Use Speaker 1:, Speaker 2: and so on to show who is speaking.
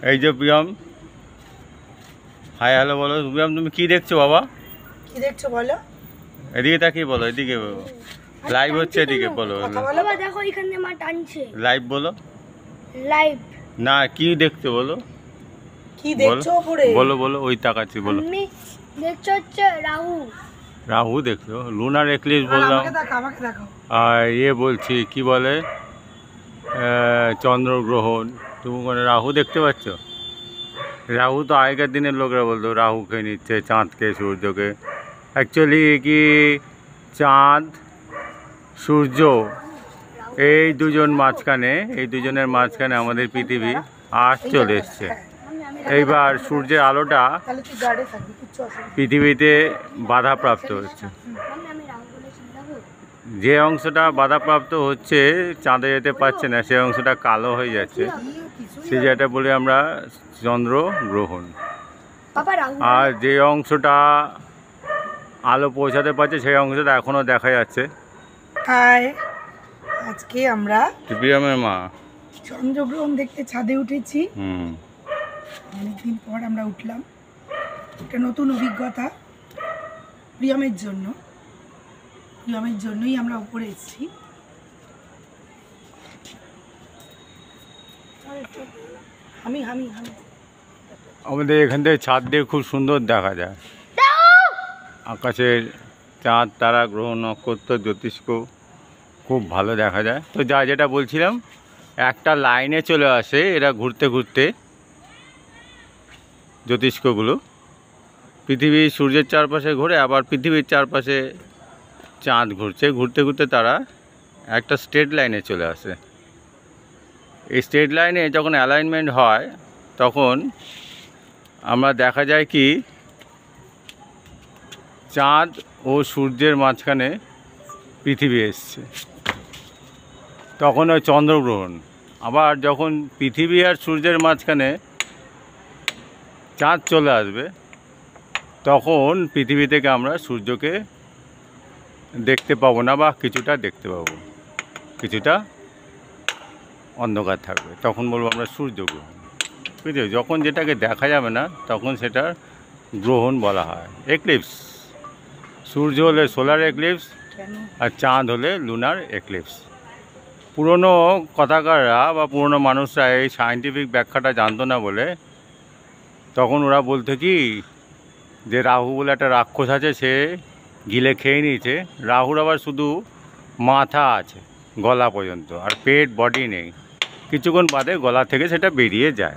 Speaker 1: এই যে Priyam, hi hello বলো। প্রিয়ম তুমি কি দেখছো বাবা?
Speaker 2: কি দেখছো বলো?
Speaker 1: এদিকে তাকিয়ে বলো, এদিকে লাইভ হচ্ছে, এদিকে বলো।
Speaker 3: বাবা দেখো এখানে মা টানছে।
Speaker 1: লাইভ বলো।
Speaker 3: লাইভ
Speaker 1: না, কি দেখছো বলো?
Speaker 2: কি দেখছো উপরে?
Speaker 1: বলো বলো, ওই তাকাচ্ছি বলো।
Speaker 3: আমি দেখছো হচ্ছে রাহু।
Speaker 1: রাহু দেখছো? লুনার এক্লিপস বললাম।
Speaker 2: আমাকে দেখো, আমাকে দেখো।
Speaker 1: আর বলছি কি বলে, চন্দ্রগ্রহণ। তুমি কোনো রাহু দেখতে পাচ্ছ? রাহু তো আগেকার দিনের লোকরা বলতো রাহু খেয়ে নিচ্ছে চাঁদকে, সূর্যকে। অ্যাকচুয়ালি কি চাঁদ সূর্য এই দুজন মাঝখানে, এই দুজনের মাঝখানে আমাদের পৃথিবী আজ চলে এসছে। এইবার সূর্যের আলোটা
Speaker 2: তাহলে তুই গার্ডে থাকবি, কিচ্ছু অসুবিধা নেই।
Speaker 1: পৃথিবীতে বাধাপ্রাপ্ত হচ্ছে।
Speaker 3: আমি রাহু বলেছি দেখো।
Speaker 1: যে অংশটা বাধাপ্রাপ্ত হচ্ছে, চাঁদে যেতে পারছে না, সেই অংশটা কালো হয়ে যাচ্ছে। সেই যেটা বলি আমরা চন্দ্রগ্রহণ।
Speaker 3: বাবা রাহু
Speaker 1: আর যে অংশটা আলো পৌঁছাতে পারছে, সেই অংশটা এখনো দেখা যাচ্ছে।
Speaker 2: হাই, আজকে আমরা
Speaker 1: প্রিয়মের মা
Speaker 2: চন্দ্রগ্রহণ দেখতে ছাদে উঠেছি।
Speaker 1: হুম
Speaker 2: অনেকদিন পর আমরা উঠলাম। একটা নতুন অভিজ্ঞতা প্রিয়মের জন্য, প্রিয়মের জন্যই আমরা উপরে এসেছি। আমি আমি আমি
Speaker 1: আমাদের এখান থেকে ছাদ দিয়ে খুব সুন্দর দেখা যায়। আকাশের চাঁদ, তারা, গ্রহ, নক্ষত্র, জ্যোতিষ্ক খুব ভালো দেখা যায়। তো যেটা বলছিলাম, একটা লাইনে চলে আসে এরা ঘুরতে ঘুরতে, জ্যোতিষ্কগুলো পৃথিবী সূর্যের চারপাশে ঘুরে, আবার পৃথিবীর চারপাশে চাঁদ ঘুরছে। ঘুরতে ঘুরতে তারা একটা স্ট্রেট লাইনে চলে আসে। এই স্ট্রেট লাইনে যখন অ্যালাইনমেন্ট হয়, তখন আমরা দেখা যায় কি চাঁদ ও সূর্যের মাঝখানে পৃথিবী এসছে, তখন ওই চন্দ্রগ্রহণ। আবার যখন পৃথিবী আর সূর্যের মাঝখানে চাঁদ চলে আসবে, তখন পৃথিবী থেকে আমরা সূর্যকে দেখতে পাবো না, বা কিছুটা দেখতে পাবো, কিছুটা অন্ধকার থাকবে। তখন বলবো আমরা সূর্যগ্রহণ। বুঝলি, যখন যেটাকে দেখা যাবে না তখন সেটা গ্রহণ বলা হয়। এক্লিপস, সূর্য হলে সোলার এক্লিপস, আর চাঁদ হলে লুনার এক্লিপস। পুরনো কথাকাররা বা পুরনো মানুষরা এই সায়েন্টিফিক ব্যাখ্যাটা জানতো না বলে তখন ওরা বলতো কি যে রাহু বলে একটা রাক্ষস আছে, সে গিলে খেয়ে নিয়েছে। রাহুর আবার শুধু মাথা আছে গলা পর্যন্ত, আর পেট, বডি নেই। কিছুক্ষণ বাদে গলা থেকে সেটা বেরিয়ে যায়।